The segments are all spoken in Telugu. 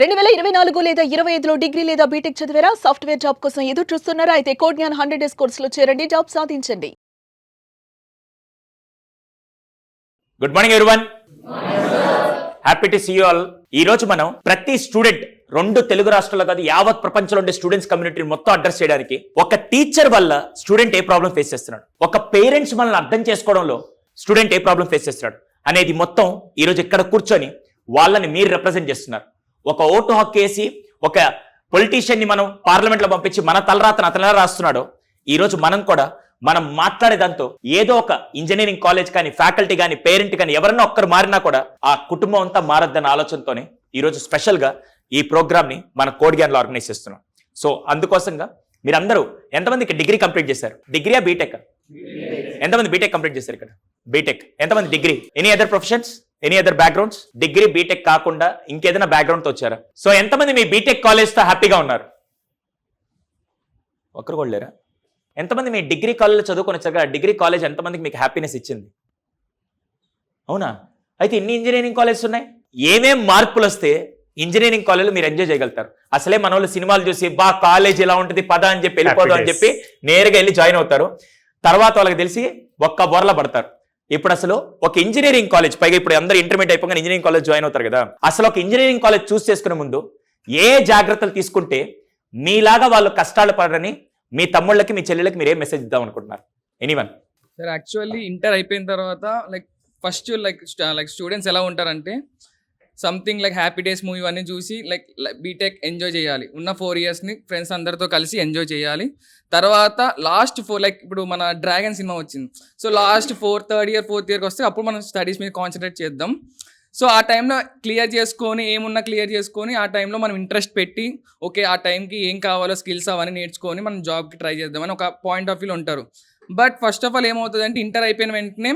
2024 లేదా 25లో డిగ్రీ లేదా బీటెక్ చదివారా? సాఫ్ట్‌వేర్ జాబ్ కోసం ఎదురు చూస్తున్నారా? అయితే కోడ్ జ్ఞాన్ 100 డేస్ కోర్సులో చేరండి, జాబ్ సాధించండి. Good morning everyone. Happy to see you all. ఈ రోజు మనం ప్రతి స్టూడెంట్ రెండు తెలుగు రాష్ట్రాల్లో కాదు యావత్ ప్రపంచంలో ఉండే స్టూడెంట్స్ కమ్యూనిటీని మొత్తం అడ్రస్ చేయడానికి ఒక టీచర్ వల్ల స్టూడెంట్ ఏ ప్రాబ్లం ఫేస్ చేస్తున్నాడు, ఒక పేరెంట్స్ మనల్ని అర్థం చేసుకోవడంలో స్టూడెంట్ ఏ ప్రాబ్లం ఫేస్ చేస్తున్నాడు అనేది మొత్తం ఈ రోజు ఇక్కడ కూర్చొని వాళ్ళని మీరు రిప్రజెంట్ చేస్తున్నారు. ఒక ఓటు హక్కు వేసి ఒక పొలిటీషియన్ ని మనం పార్లమెంట్ లో పంపించి మన తలరాతను అతను ఎలా రాస్తున్నాడో ఈ రోజు మనం మాట్లాడే దాంతో ఏదో ఒక ఇంజనీరింగ్ కాలేజ్ కానీ ఫ్యాకల్టీ కానీ పేరెంట్ కానీ ఎవరన్నా ఒక్కరు మారినా కూడా ఆ కుటుంబం అంతా మారద్దన్న ఆలోచనతోనే ఈ రోజు స్పెషల్ గా ఈ ప్రోగ్రామ్ ని మన కోడ్ జ్ఞాన్ లో ఆర్గనైజ్ చేస్తున్నాం. సో అందుకోసంగా మీరందరూ ఎంతమందికి డిగ్రీ కంప్లీట్ చేశారు? డిగ్రీయా బీటెక్? ఎంతమంది బీటెక్ కంప్లీట్ చేశారు? ఇక్కడ బీటెక్. ఎంతమంది degree? Any other professions, any other backgrounds? Degree BTech కాకుండా ఇంకేదైనా బ్యాక్గ్రౌండ్ తో వచ్చారా? సో ఎంతమంది మీ బీటెక్ కాలేజ్ తో హ్యాపీగా ఉన్నారు? ఒక్కరు కూడా లేరా? ఎంతమంది మీ డిగ్రీ కాలేజ్ చదువుకొని వచ్చారు కదా, డిగ్రీ కాలేజ్ ఎంతమందికి మీకు హ్యాపీనెస్ ఇచ్చింది? అవునా? అయితే ఇన్ని ఇంజనీరింగ్ కాలేజెస్ ఉన్నాయి. ఏమేం మార్పులు వస్తే ఇంజనీరింగ్ కాలేజ్లో మీరు ఎంజాయ్ చేయగలుగుతారు? అసలే మన వాళ్ళు సినిమాలు చూసి బా కాలేజ్ ఇలా ఉంటుంది పద అని చెప్పి వెళ్ళిపోదాం అని చెప్పి నేరుగా వెళ్ళి జాయిన్ అవుతారు. తర్వాత వాళ్ళకి తెలిసి ఒక్క బొరల పడతారు. ఇప్పుడు అసలు ఒక ఇంజనీరింగ్ కాలేజ్, పైగా ఇప్పుడు అందరూ ఇంటర్మీడియట్ అయిపోయి ఇంజనీరింగ్ కాలేజ్ జాయిన్ అవుతారు కదా, అసలు ఒక ఇంజనీరింగ్ కాలేజ్ చూస్ చేసుకునే ముందు ఏ జాగ్రత్తలు తీసుకుంటే మీలాగా వాళ్ళు కష్టాలు పడరని మీ తమ్ముళ్ళకి మీ చెల్లెళ్ళకి మీరు ఏం మెసేజ్ ఇద్దాం అనుకుంటున్నారు? ఎనీవన్? సార్ యాక్చువల్లీ ఇంటర్ అయిపోయిన తర్వాత ఫస్ట్ స్టూడెంట్స్ ఎలా ఉంటారంటే సంథింగ్ హ్యాపీ డేస్ మూవీ అన్నీ చూసి బీటెక్ ఎంజాయ్ చేయాలి, ఉన్న 4 yearsని ఫ్రెండ్స్ అందరితో కలిసి ఎంజాయ్ చేయాలి. తర్వాత లాస్ట్ 4 ఇప్పుడు మన డ్రాగన్ సినిమా వచ్చింది, so last 3rd year 4th yearకి వస్తే అప్పుడు మనం స్టడీస్ మీద కాన్సన్ట్రేట్ చేద్దాం. సో ఆ టైంలో క్లియర్ చేసుకొని ఏమున్నా క్లియర్ చేసుకొని ఆ టైంలో మనం ఇంట్రెస్ట్ పెట్టి ఓకే ఆ టైంకి ఏం కావాలో స్కిల్స్ అవన్నీ నేర్చుకొని మనం జాబ్కి ట్రై చేద్దామని ఒక పాయింట్ ఆఫ్ వ్యూలో ఉంటారు. బట్ ఫస్ట్ ఆఫ్ ఆల్ ఏమవుతుందంటే ఇంటర్ అయిపోయిన వెంటనే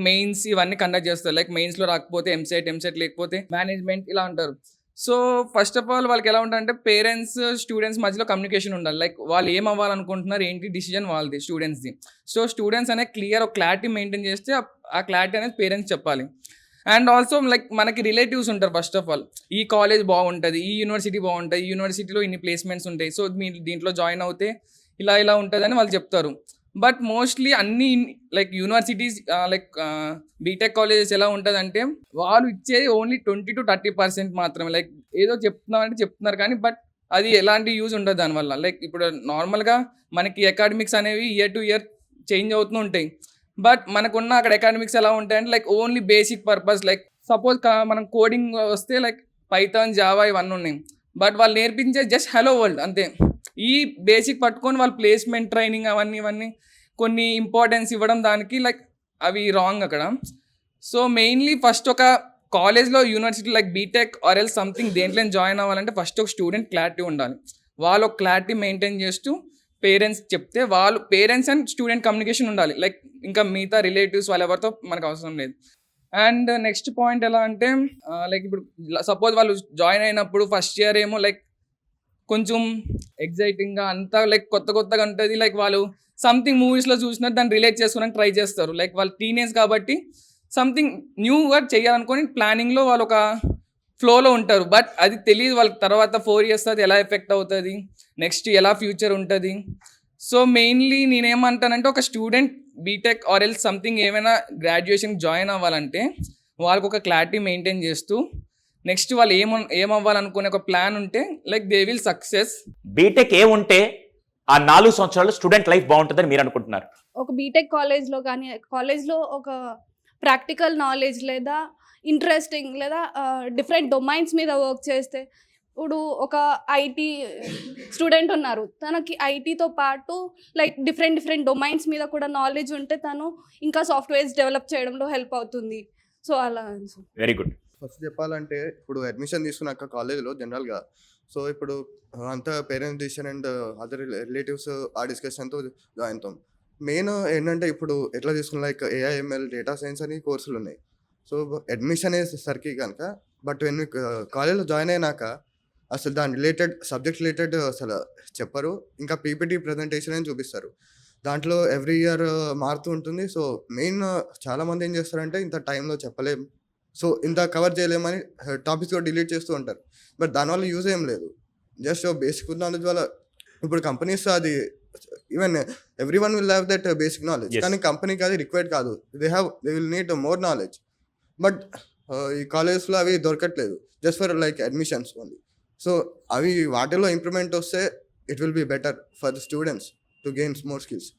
మెయిన్స్ ఇవన్నీ కండక్ట్ చేస్తారు. మెయిన్స్లో రాకపోతే ఎంసెట్ లేకపోతే మేనేజ్మెంట్ ఇలా అంటారు. సో ఫస్ట్ ఆఫ్ ఆల్ వాళ్ళకి ఎలా ఉంటారంటే పేరెంట్స్ స్టూడెంట్స్ మధ్యలో కమ్యూనికేషన్ ఉండాలి. వాళ్ళు ఏం అవ్వాలనుకుంటున్నారు, ఏంటి డిసిజన్ వాళ్ళది, స్టూడెంట్స్ది. సో స్టూడెంట్స్ అనేది క్లియర్ ఒక క్లారిటీ మెయింటైన్ చేస్తే ఆ క్లారిటీ అనేది పేరెంట్స్ చెప్పాలి. అండ్ ఆల్సో మనకి రిలేటివ్స్ ఉంటారు. ఫస్ట్ ఆఫ్ ఆల్ ఈ కాలేజ్ బాగుంటుంది, ఈ యూనివర్సిటీ బాగుంటుంది, ఈ యూనివర్సిటీలో ఇన్ని ప్లేస్మెంట్స్ ఉంటాయి, సో మీరు దీంట్లో జాయిన్ అవుతే ఇలా ఉంటుంది అని వాళ్ళు చెప్తారు. బట్ మోస్ట్లీ అన్ని యూనివర్సిటీస్ బీటెక్ కాలేజెస్ ఎలా ఉంటుందంటే వాళ్ళు ఇచ్చేది ఓన్లీ 20 to 30% మాత్రమే. ఏదో చెప్తున్నారు కానీ బట్ అది ఎలాంటి యూజ్ ఉండదు దానివల్ల. ఇప్పుడు నార్మల్గా మనకి అకాడమిక్స్ అనేవి ఇయర్ టు ఇయర్ చేంజ్ అవుతూ ఉంటాయి. బట్ మనకున్న అక్కడ అకాడమిక్స్ ఎలా ఉంటాయంటే ఓన్లీ బేసిక్ పర్పస్. సపోజ్ మనం కోడింగ్ వస్తే పైథాన్, జావా ఇవన్నీ ఉన్నాయి. బట్ వాళ్ళు నేర్పించే జస్ట్ హలో వరల్డ్ అంతే. ఈ బేసిక్ పట్టుకొని వాళ్ళు ప్లేస్మెంట్ ట్రైనింగ్ అవన్నీ కొన్ని ఇంపార్టెన్స్ ఇవ్వడం దానికి అవి రాంగ్ అక్కడ. సో మెయిన్లీ ఫస్ట్ ఒక కాలేజ్లో university BTech or else something దేంట్లో జాయిన్ అవ్వాలంటే ఫస్ట్ ఒక స్టూడెంట్ క్లారిటీ ఉండాలి. వాళ్ళు ఒక క్లారిటీ మెయింటైన్ చేస్తూ పేరెంట్స్ చెప్తే వాళ్ళు పేరెంట్స్ అండ్ స్టూడెంట్ కమ్యూనికేషన్ ఉండాలి. ఇంకా మిగతా రిలేటివ్స్ వాళ్ళు ఎవరితో మనకు అవసరం లేదు. అండ్ నెక్స్ట్ పాయింట్ ఎలా అంటే ఇప్పుడు సపోజ్ వాళ్ళు జాయిన్ అయినప్పుడు ఫస్ట్ ఇయర్ ఏమో కొంచెం ఎగ్జైటింగ్గా అంతా కొత్తగా ఉంటుంది. వాళ్ళు సంథింగ్ మూవీస్లో చూసినట్టు దాన్ని రిలేట్ చేసుకోవడానికి ట్రై చేస్తారు. వాళ్ళు టీనేజ్ కాబట్టి సంథింగ్ న్యూగా చేయాలనుకొని ప్లానింగ్లో వాళ్ళు ఒక ఫ్లోలో ఉంటారు. బట్ అది తెలియదు వాళ్ళకి తర్వాత 4 years అది ఎలా ఎఫెక్ట్ అవుతుంది, నెక్స్ట్ ఎలా ఫ్యూచర్ ఉంటుంది. సో మెయిన్లీ నేనేమంటానంటే ఒక student BTech or else something ఏమైనా గ్రాడ్యుయేషన్ జాయిన్ అవ్వాలంటే వాళ్ళకు ఒక క్లారిటీ మెయింటైన్ చేస్తూ నెక్స్ట్ వాళ్ళు ఏం అవ్వాలనుకునే ఒక ప్లాన్ ఉంటే దే విల్ సక్సెస్. బీటెక్ ఏముంటే ఆ 4 సంవత్సరాలు స్టూడెంట్ లైఫ్ బాగుంటుందని మీరు అనుకుంటున్నారు? ఒక బీటెక్ కాలేజ్లో ఒక ప్రాక్టికల్ నాలెడ్జ్ లేదా ఇంట్రెస్టింగ్ లేదా డిఫరెంట్ డొమైన్స్ మీద వర్క్ చేస్తే, ఇప్పుడు ఒక ఐటీ స్టూడెంట్ ఉన్నారు, తనకి ఐటీతో పాటు డిఫరెంట్ డొమైన్స్ మీద కూడా నాలెడ్జ్ ఉంటే తను ఇంకా సాఫ్ట్వేర్స్ డెవలప్ చేయడంలో హెల్ప్ అవుతుంది. సో అలా. Very good. ఫస్ట్ చెప్పాలంటే ఇప్పుడు అడ్మిషన్ తీసుకున్నాక కాలేజ్లో జనరల్గా సో ఇప్పుడు అంతా parents decision and other relatives ఆ డిస్కషన్తో జాయిన్ అవుతాం. మెయిన్ ఏంటంటే ఇప్పుడు ఎట్లా తీసుకున్న ఏఐఎంఎల్, డేటా సైన్స్ అని కోర్సులు ఉన్నాయి. సో అడ్మిషన్ అయ్యేసరికి కనుక బట్ వెన్ కాలేజ్లో జాయిన్ అయినాక అసలు దాని సబ్జెక్ట్ రిలేటెడ్ అసలు చెప్పరు. ఇంకా పీపీటీ ప్రజెంటేషన్ అని చూపిస్తారు. దాంట్లో ఎవ్రీ ఇయర్ మారుతూ ఉంటుంది. సో మెయిన్ చాలామంది ఏం చేస్తారంటే ఇంత టైంలో చెప్పలేం, సో ఇంత కవర్ చేయలేమని టాపిక్స్ కూడా డిలీట్ చేస్తూ ఉంటారు. బట్ దానివల్ల యూజ్ ఏం లేదు. జస్ట్ బేసిక్ నాలెడ్జ్ వల్ల ఇప్పుడు కంపెనీస్ అది even every one will have that basic knowledge, Yes. కానీ కంపెనీకి అది రిక్వైర్డ్ కాదు. They will need more knowledge. But ఈ కాలేజెస్లో అవి దొరకట్లేదు, just for like admissions only. So అవి వాటిలో ఇంప్రూవ్మెంట్ వస్తే it will be better for the students to gain more skills.